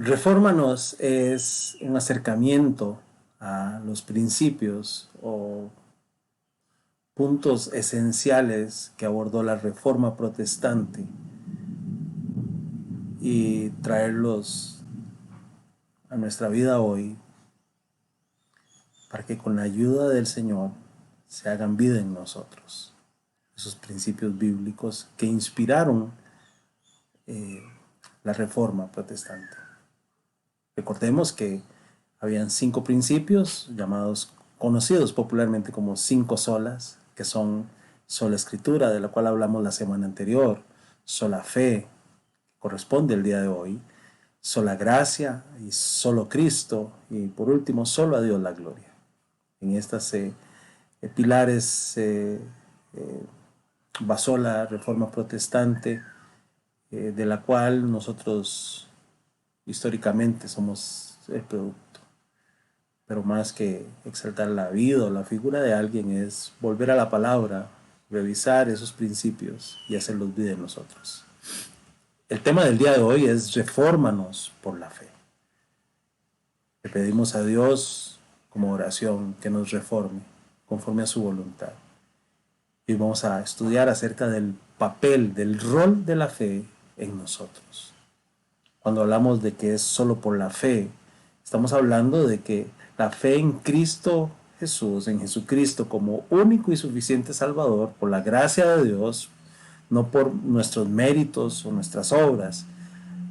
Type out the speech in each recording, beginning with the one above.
Refórmanos es un acercamiento a los principios o puntos esenciales que abordó la Reforma Protestante y traerlos a nuestra vida hoy para que con la ayuda del Señor se hagan vida en nosotros. Esos principios bíblicos que inspiraron eh, la Reforma Protestante. Recordemos que habían 5 principios llamados, conocidos popularmente como 5 solas, que son sola escritura, de la cual hablamos la semana anterior, sola fe, que corresponde el día de hoy, sola gracia y solo Cristo, y por último, solo a Dios la gloria. En estas pilares se basó la Reforma Protestante, de la cual nosotros históricamente somos el producto. Pero más que exaltar la vida o la figura de alguien es volver a la palabra, revisar esos principios y hacerlos vida en nosotros. El tema del día de hoy es refórmanos por la fe. Le pedimos a Dios como oración que nos reforme conforme a su voluntad. Y vamos a estudiar acerca del papel, del rol de la fe en nosotros. Cuando hablamos de que es solo por la fe, estamos hablando de que la fe en Cristo Jesús, en Jesucristo como único y suficiente Salvador, por la gracia de Dios, no por nuestros méritos o nuestras obras.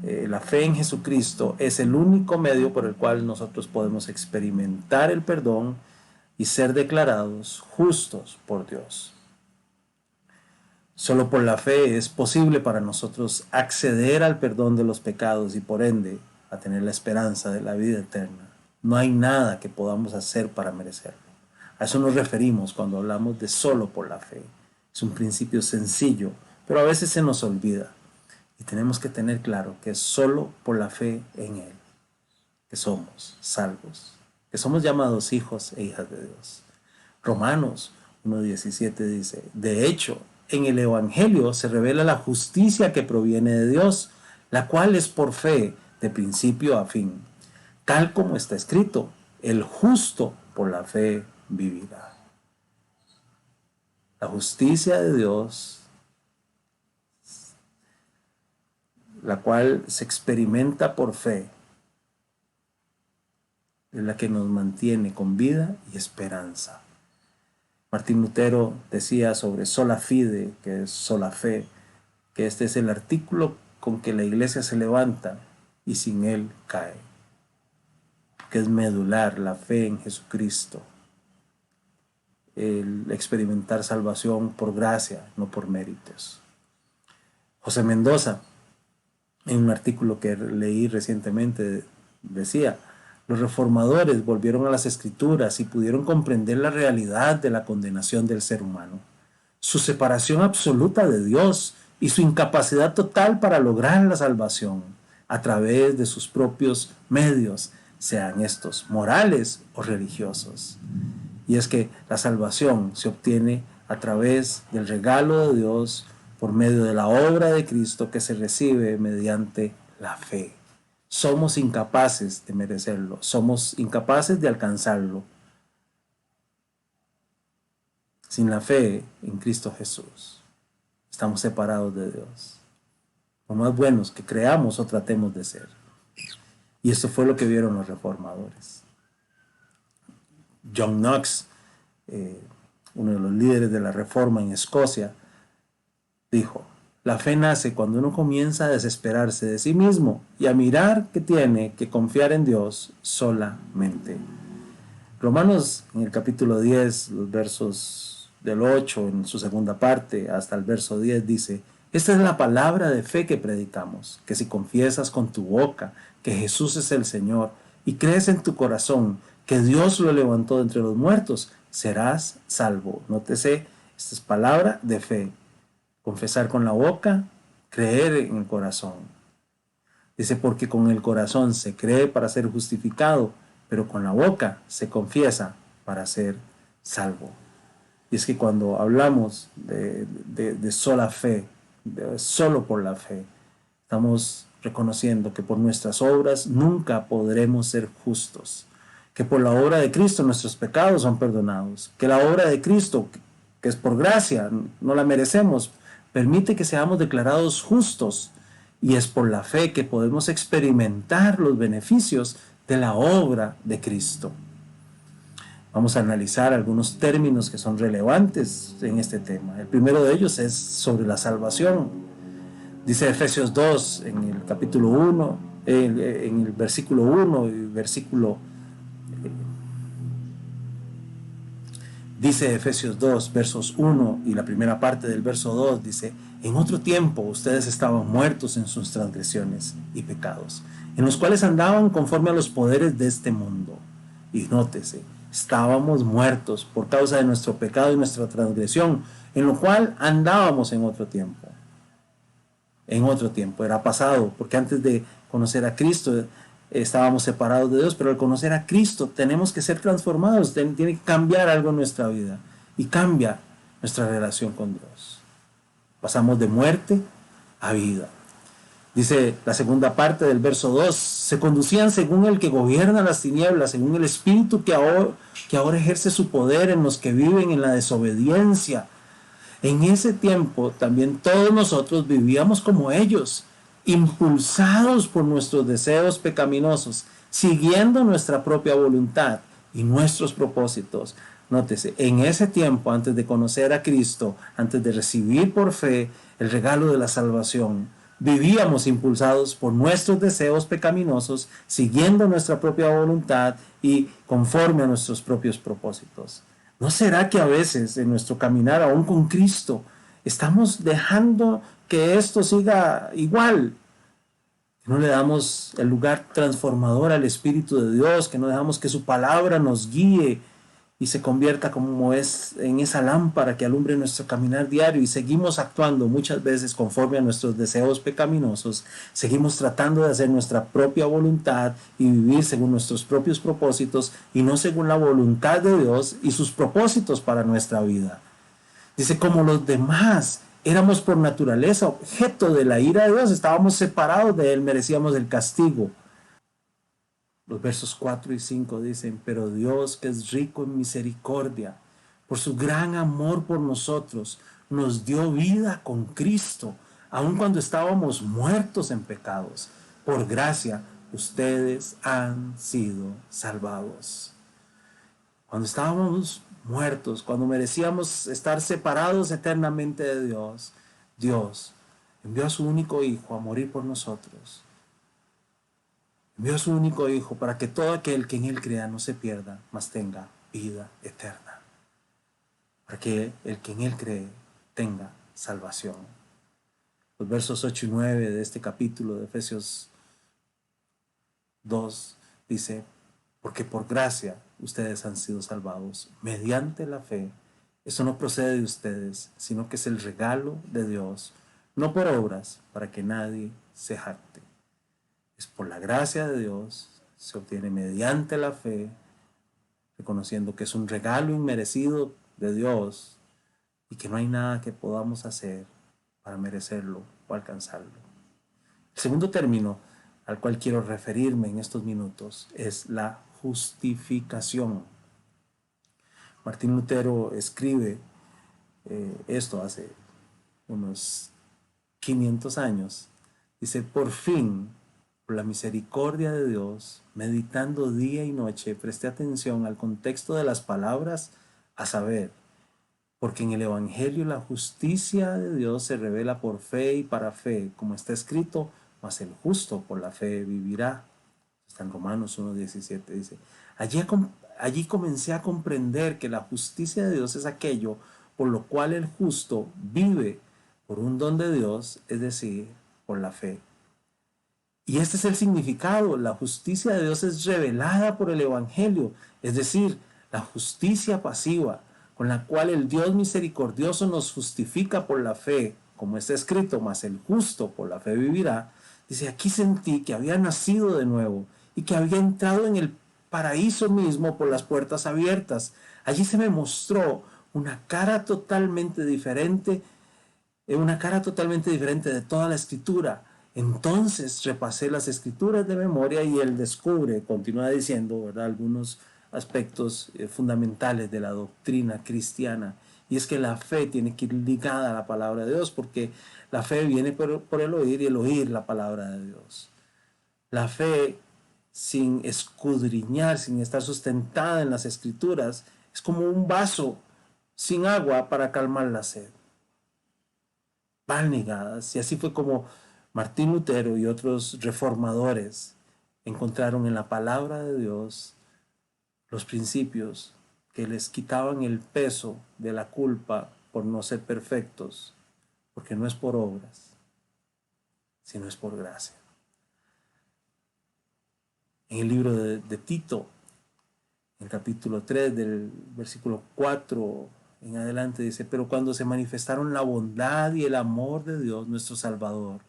La fe en Jesucristo es el único medio por el cual nosotros podemos experimentar el perdón y ser declarados justos por Dios. Solo por la fe es posible para nosotros acceder al perdón de los pecados y por ende a tener la esperanza de la vida eterna. No hay nada que podamos hacer para merecerlo. A eso nos referimos cuando hablamos de solo por la fe. Es un principio sencillo, pero a veces se nos olvida. Y tenemos que tener claro que es solo por la fe en Él que somos salvos, que somos llamados hijos e hijas de Dios. Romanos 1:17 dice, de hecho, en el Evangelio se revela la justicia que proviene de Dios, la cual es por fe de principio a fin. Tal como está escrito, el justo por la fe vivirá. La justicia de Dios, la cual se experimenta por fe, es la que nos mantiene con vida y esperanza. Martín Lutero decía sobre sola fide, que es sola fe, que este es el artículo con que la iglesia se levanta y sin él cae, que es medular la fe en Jesucristo, el experimentar salvación por gracia, no por méritos. José Mendoza, en un artículo que leí recientemente, decía, los reformadores volvieron a las escrituras y pudieron comprender la realidad de la condenación del ser humano, su separación absoluta de Dios y su incapacidad total para lograr la salvación a través de sus propios medios, sean estos morales o religiosos. Y es que la salvación se obtiene a través del regalo de Dios por medio de la obra de Cristo que se recibe mediante la fe. Somos incapaces de merecerlo, somos incapaces de alcanzarlo sin la fe en Cristo Jesús. Estamos separados de Dios, por más buenos que creamos o tratemos de ser. Y esto fue lo que vieron los reformadores. John Knox, uno de los líderes de la Reforma en Escocia, dijo, la fe nace cuando uno comienza a desesperarse de sí mismo y a mirar que tiene que confiar en Dios solamente. Romanos, en el capítulo 10, los versos del 8, en su segunda parte, hasta el verso 10, dice, esta es la palabra de fe que predicamos, que si confiesas con tu boca que Jesús es el Señor y crees en tu corazón que Dios lo levantó de entre los muertos, serás salvo. Nótese, esta es palabra de fe. Confesar con la boca, creer en el corazón. Dice, porque con el corazón se cree para ser justificado, pero con la boca se confiesa para ser salvo. Y es que cuando hablamos de sola fe, de solo por la fe, estamos reconociendo que por nuestras obras nunca podremos ser justos, que por la obra de Cristo nuestros pecados son perdonados, que la obra de Cristo, que es por gracia, no la merecemos, permite que seamos declarados justos, y es por la fe que podemos experimentar los beneficios de la obra de Cristo. Vamos a analizar algunos términos que son relevantes en este tema. El primero de ellos es sobre la salvación. Dice Efesios 2 en el capítulo 1, en el versículo 1 y versículo... Dice Efesios 2, versos 1 y la primera parte del verso 2, dice: en otro tiempo ustedes estaban muertos en sus transgresiones y pecados, en los cuales andaban conforme a los poderes de este mundo. Y nótese, estábamos muertos por causa de nuestro pecado y nuestra transgresión, en lo cual andábamos en otro tiempo. En otro tiempo, era pasado, porque antes de conocer a Cristo estábamos separados de Dios, pero al conocer a Cristo tenemos que ser transformados, tiene que cambiar algo en nuestra vida, y cambia nuestra relación con Dios. Pasamos de muerte a vida. Dice la segunda parte del verso 2, se conducían según el que gobierna las tinieblas, según el espíritu que ahora ejerce su poder en los que viven en la desobediencia. En ese tiempo también todos nosotros vivíamos como ellos, impulsados por nuestros deseos pecaminosos, siguiendo nuestra propia voluntad y nuestros propósitos. Nótese, en ese tiempo, antes de conocer a Cristo, antes de recibir por fe el regalo de la salvación, vivíamos impulsados por nuestros deseos pecaminosos, siguiendo nuestra propia voluntad y conforme a nuestros propios propósitos. ¿No será que a veces en nuestro caminar aún con Cristo estamos dejando que esto siga igual? Que no le damos el lugar transformador al Espíritu de Dios, que no dejamos que su palabra nos guíe y se convierta como es en esa lámpara que alumbre nuestro caminar diario, y seguimos actuando muchas veces conforme a nuestros deseos pecaminosos, seguimos tratando de hacer nuestra propia voluntad y vivir según nuestros propios propósitos y no según la voluntad de Dios y sus propósitos para nuestra vida. Dice, como los demás éramos por naturaleza objeto de la ira de Dios, estábamos separados de Él, merecíamos el castigo. Los versos 4 y 5 dicen, pero Dios, que es rico en misericordia, por su gran amor por nosotros, nos dio vida con Cristo, aun cuando estábamos muertos en pecados. Por gracia, ustedes han sido salvados. Cuando estábamos muertos, cuando merecíamos estar separados eternamente de Dios, Dios envió a su único Hijo a morir por nosotros. Envió a su único Hijo para que todo aquel que en Él crea no se pierda, mas tenga vida eterna. Para que el que en Él cree tenga salvación. Los versos 8 y 9 de este capítulo de Efesios 2 dice, porque por gracia ustedes han sido salvados mediante la fe. Esto no procede de ustedes, sino que es el regalo de Dios, no por obras, para que nadie se jacte. Es por la gracia de Dios, se obtiene mediante la fe, reconociendo que es un regalo inmerecido de Dios y que no hay nada que podamos hacer para merecerlo o alcanzarlo. El segundo término al cual quiero referirme en estos minutos es la justificación. Martín Lutero escribe esto hace unos 500 años. Dice, por fin, por la misericordia de Dios, meditando día y noche, presté atención al contexto de las palabras, a saber, porque en el Evangelio la justicia de Dios se revela por fe y para fe, como está escrito, mas el justo por la fe vivirá. Está en Romanos 1:17, dice, allí comencé a comprender que la justicia de Dios es aquello por lo cual el justo vive por un don de Dios, es decir, por la fe. Y este es el significado. La justicia de Dios es revelada por el Evangelio, es decir, la justicia pasiva, con la cual el Dios misericordioso nos justifica por la fe, como está escrito, mas el justo por la fe vivirá. Dice, aquí sentí que había nacido de nuevo y que había entrado en el paraíso mismo por las puertas abiertas. Allí se me mostró una cara totalmente diferente de toda la Escritura. Entonces repasé las escrituras de memoria y él descubre, continúa diciendo, ¿verdad?, algunos aspectos fundamentales de la doctrina cristiana. Y es que la fe tiene que ir ligada a la palabra de Dios, porque la fe viene por el oír y el oír la palabra de Dios. La fe sin escudriñar, sin estar sustentada en las escrituras, es como un vaso sin agua para calmar la sed. Van ligadas, y así fue como Martín Lutero y otros reformadores encontraron en la palabra de Dios los principios que les quitaban el peso de la culpa por no ser perfectos, porque no es por obras, sino es por gracia. En el libro de Tito, en el capítulo 3, del versículo 4 en adelante, dice: pero cuando se manifestaron la bondad y el amor de Dios nuestro Salvador,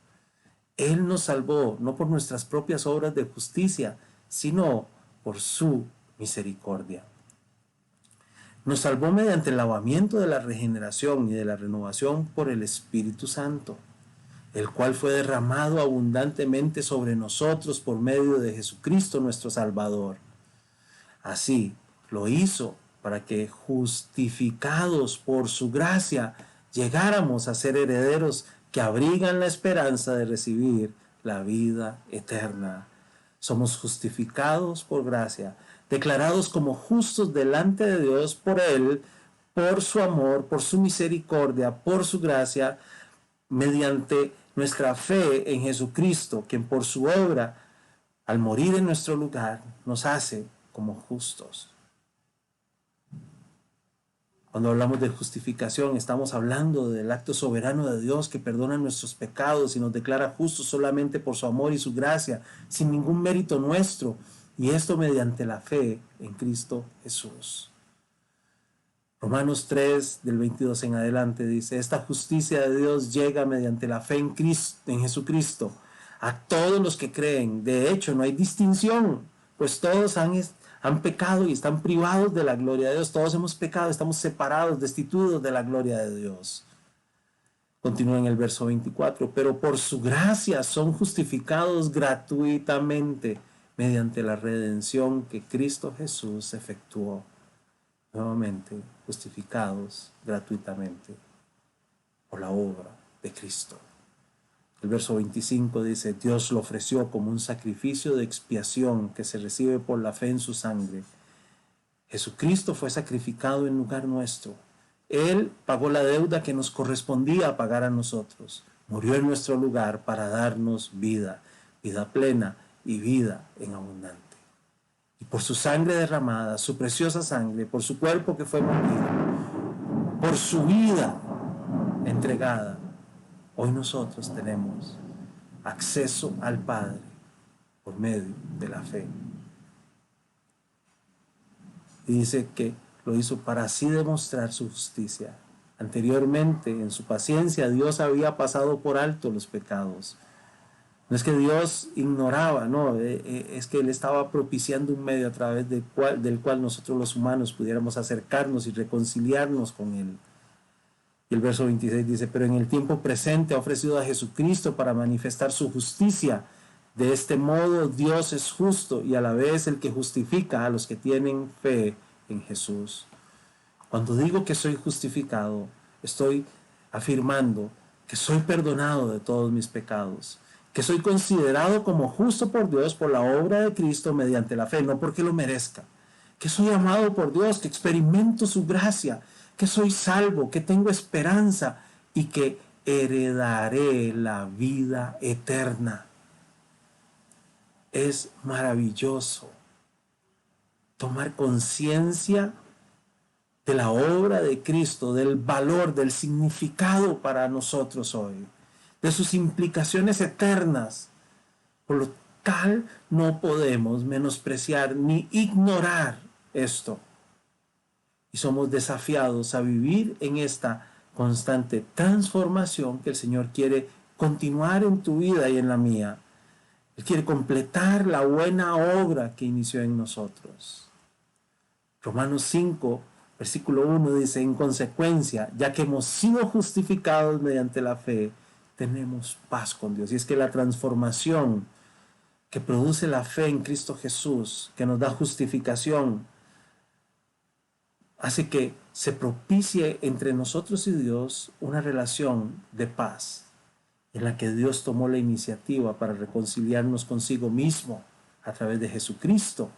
Él nos salvó no por nuestras propias obras de justicia, sino por su misericordia. Nos salvó mediante el lavamiento de la regeneración y de la renovación por el Espíritu Santo, el cual fue derramado abundantemente sobre nosotros por medio de Jesucristo nuestro Salvador. Así lo hizo para que, justificados por su gracia, llegáramos a ser herederos que abrigan la esperanza de recibir la vida eterna. Somos justificados por gracia, declarados como justos delante de Dios por Él, por su amor, por su misericordia, por su gracia, mediante nuestra fe en Jesucristo, quien por su obra, al morir en nuestro lugar, nos hace como justos. Cuando hablamos de justificación, estamos hablando del acto soberano de Dios que perdona nuestros pecados y nos declara justos solamente por su amor y su gracia, sin ningún mérito nuestro, y esto mediante la fe en Cristo Jesús. Romanos 3, del 22 en adelante, dice: esta justicia de Dios llega mediante la fe en Jesucristo a todos los que creen. De hecho, no hay distinción, pues todos han pecado y están privados de la gloria de Dios. Todos hemos pecado, estamos separados, destituidos de la gloria de Dios. Continúa en el verso 24: pero por su gracia son justificados gratuitamente mediante la redención que Cristo Jesús efectuó. Nuevamente, justificados gratuitamente por la obra de Cristo. El verso 25 dice: Dios lo ofreció como un sacrificio de expiación que se recibe por la fe en su sangre. Jesucristo fue sacrificado en lugar nuestro. Él pagó la deuda que nos correspondía pagar a nosotros. Murió en nuestro lugar para darnos vida, vida plena y vida en abundante. Y por su sangre derramada, su preciosa sangre, por su cuerpo que fue molido, por su vida entregada, hoy nosotros tenemos acceso al Padre por medio de la fe. Y dice que lo hizo para así demostrar su justicia. Anteriormente, en su paciencia, Dios había pasado por alto los pecados. No es que Dios ignoraba, no, es que Él estaba propiciando un medio a través del cual nosotros los humanos pudiéramos acercarnos y reconciliarnos con Él. Y el verso 26 dice: pero en el tiempo presente ha ofrecido a Jesucristo para manifestar su justicia. De este modo Dios es justo y a la vez el que justifica a los que tienen fe en Jesús. Cuando digo que soy justificado, estoy afirmando que soy perdonado de todos mis pecados, que soy considerado como justo por Dios por la obra de Cristo mediante la fe, no porque lo merezca, que soy amado por Dios, que experimento su gracia, que soy salvo, que tengo esperanza y que heredaré la vida eterna. Es maravilloso tomar conciencia de la obra de Cristo, del valor, del significado para nosotros hoy, de sus implicaciones eternas. Por lo tal, no podemos menospreciar ni ignorar esto. Y somos desafiados a vivir en esta constante transformación que el Señor quiere continuar en tu vida y en la mía. Él quiere completar la buena obra que inició en nosotros. Romanos 5, versículo 1 dice: en consecuencia, ya que hemos sido justificados mediante la fe, tenemos paz con Dios. Y es que la transformación que produce la fe en Cristo Jesús, que nos da justificación, hace que se propicie entre nosotros y Dios una relación de paz, en la que Dios tomó la iniciativa para reconciliarnos consigo mismo a través de Jesucristo.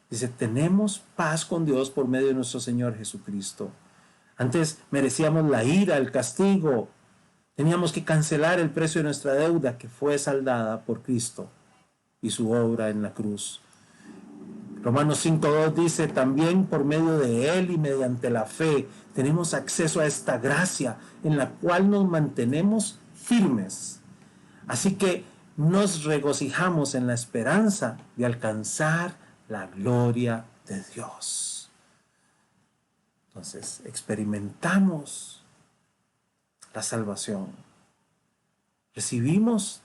Dice, tenemos paz con Dios por medio de nuestro Señor Jesucristo. Antes merecíamos la ira, el castigo. Teníamos que cancelar el precio de nuestra deuda que fue saldada por Cristo y su obra en la cruz. Romanos 5:2 dice, también por medio de Él y mediante la fe tenemos acceso a esta gracia en la cual nos mantenemos firmes. Así que nos regocijamos en la esperanza de alcanzar la gloria de Dios. Entonces, experimentamos la salvación. Recibimos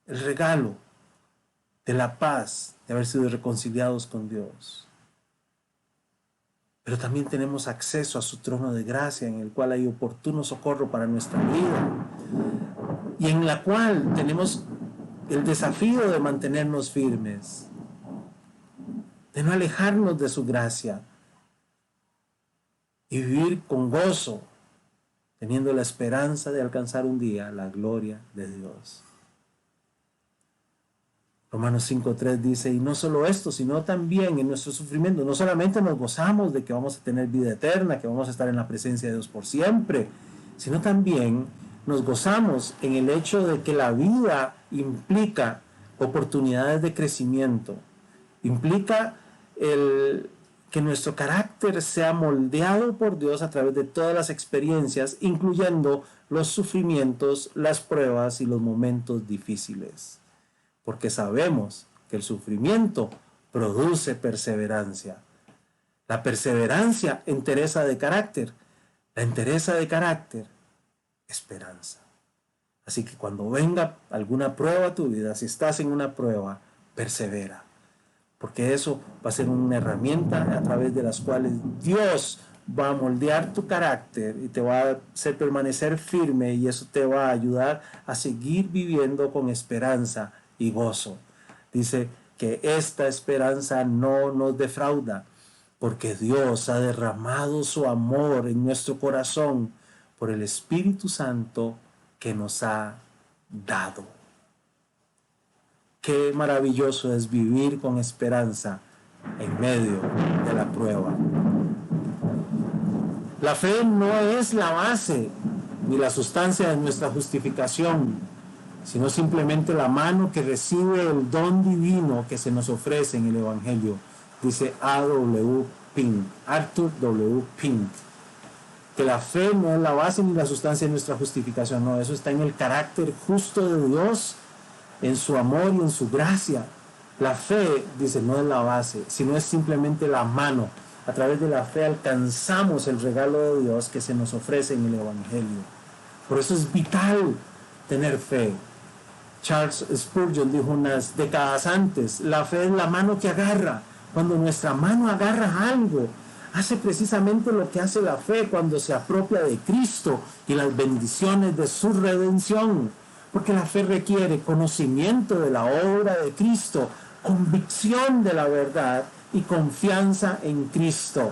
el regalo de la paz, de haber sido reconciliados con Dios. Pero también tenemos acceso a su trono de gracia, en el cual hay oportuno socorro para nuestra vida, y en la cual tenemos el desafío de mantenernos firmes, de no alejarnos de su gracia, y vivir con gozo, teniendo la esperanza de alcanzar un día la gloria de Dios. Romanos 5:3 dice, y no solo esto, sino también en nuestro sufrimiento, no solamente nos gozamos de que vamos a tener vida eterna, que vamos a estar en la presencia de Dios por siempre, sino también nos gozamos en el hecho de que la vida implica oportunidades de crecimiento, implica que nuestro carácter sea moldeado por Dios a través de todas las experiencias, incluyendo los sufrimientos, las pruebas y los momentos difíciles. Porque sabemos que el sufrimiento produce perseverancia. La perseverancia, entereza de carácter. La entereza de carácter, esperanza. Así que cuando venga alguna prueba a tu vida, si estás en una prueba, persevera. Porque eso va a ser una herramienta a través de las cuales Dios va a moldear tu carácter y te va a hacer permanecer firme, y eso te va a ayudar a seguir viviendo con esperanza y gozo. Dice que esta esperanza no nos defrauda, porque Dios ha derramado su amor en nuestro corazón por el Espíritu Santo que nos ha dado. Qué maravilloso es vivir con esperanza en medio de la prueba. La fe no es la base ni la sustancia de nuestra justificación, sino simplemente la mano que recibe el don divino que se nos ofrece en el Evangelio. Dice Arthur W. Pink, que la fe no es la base ni la sustancia de nuestra justificación, no, eso está en el carácter justo de Dios, en su amor y en su gracia. La fe, dice, no es la base, sino es simplemente la mano. A través de la fe alcanzamos el regalo de Dios que se nos ofrece en el Evangelio. Por eso es vital tener fe. Charles Spurgeon dijo unas décadas antes, la fe es la mano que agarra. Cuando nuestra mano agarra algo, hace precisamente lo que hace la fe cuando se apropia de Cristo y las bendiciones de su redención. Porque la fe requiere conocimiento de la obra de Cristo, convicción de la verdad y confianza en Cristo.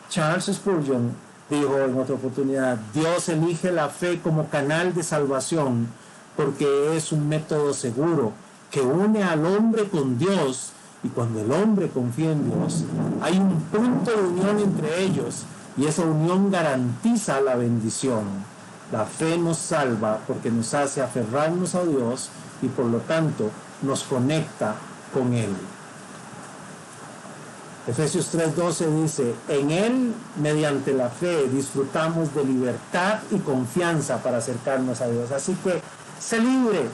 Charles Spurgeon dijo en otra oportunidad, Dios elige la fe como canal de salvación porque es un método seguro que une al hombre con Dios, y cuando el hombre confía en Dios, hay un punto de unión entre ellos y esa unión garantiza la bendición. La fe nos salva porque nos hace aferrarnos a Dios y por lo tanto nos conecta con Él. Efesios 3:12 dice, en Él, mediante la fe, disfrutamos de libertad y confianza para acercarnos a Dios. Así que, sé libre,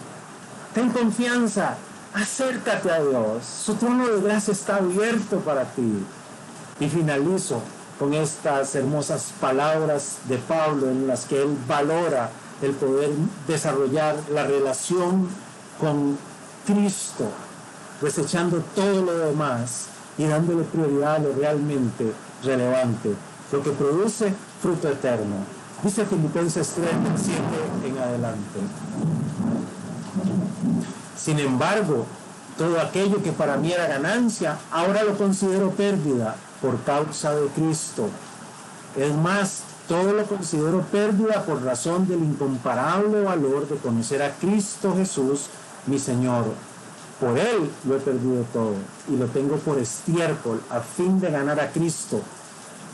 ten confianza, acércate a Dios. Su trono de gracia está abierto para ti. Y finalizo con estas hermosas palabras de Pablo en las que él valora el poder desarrollar la relación con Cristo, desechando todo lo demás y dándole prioridad a lo realmente relevante, lo que produce fruto eterno. Dice Filipenses 3, 7 en adelante. Sin embargo, todo aquello que para mí era ganancia, ahora lo considero pérdida por causa de Cristo. Es más, todo lo considero pérdida por razón del incomparable valor de conocer a Cristo Jesús, mi Señor. Por Él lo he perdido todo y lo tengo por estiércol a fin de ganar a Cristo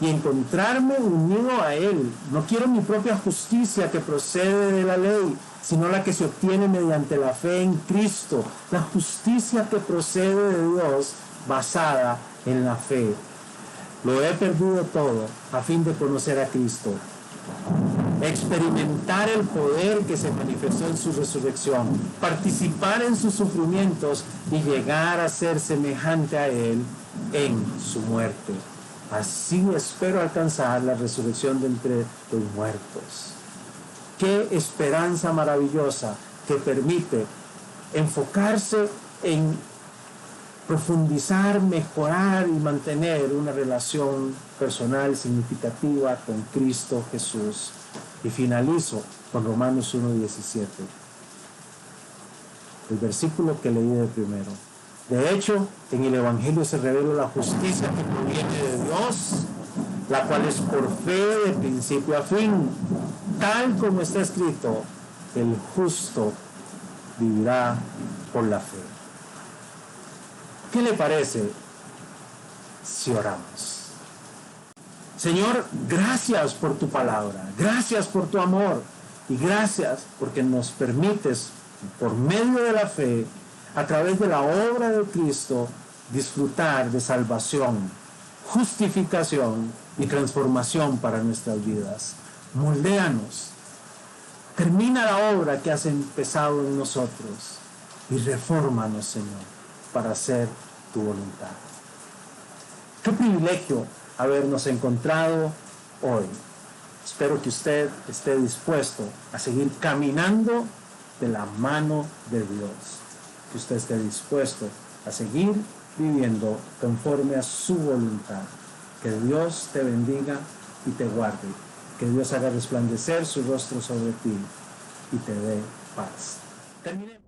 y encontrarme unido a Él. No quiero mi propia justicia que procede de la ley, sino la que se obtiene mediante la fe en Cristo, la justicia que procede de Dios basada en la fe. Lo he perdido todo a fin de conocer a Cristo, experimentar el poder que se manifestó en su resurrección, participar en sus sufrimientos y llegar a ser semejante a Él en su muerte. Así espero alcanzar la resurrección de entre los muertos. Qué esperanza maravillosa que permite enfocarse en profundizar, mejorar y mantener una relación personal significativa con Cristo Jesús. Y finalizo con Romanos 1:17, el versículo que leí de primero. De hecho, en el Evangelio se revela la justicia que proviene de Dios, la cual es por fe de principio a fin, tal como está escrito, el justo vivirá por la fe. ¿Qué le parece si oramos? Señor, gracias por tu palabra, gracias por tu amor y gracias porque nos permites, por medio de la fe, a través de la obra de Cristo, disfrutar de salvación, justificación y transformación para nuestras vidas. Moldéanos, termina la obra que has empezado en nosotros y refórmanos, Señor, para hacer tu voluntad. Qué privilegio habernos encontrado hoy. Espero que usted esté dispuesto a seguir caminando de la mano de Dios. Que usted esté dispuesto a seguir viviendo conforme a su voluntad. Que Dios te bendiga y te guarde. Que Dios haga resplandecer su rostro sobre ti y te dé paz. Terminemos.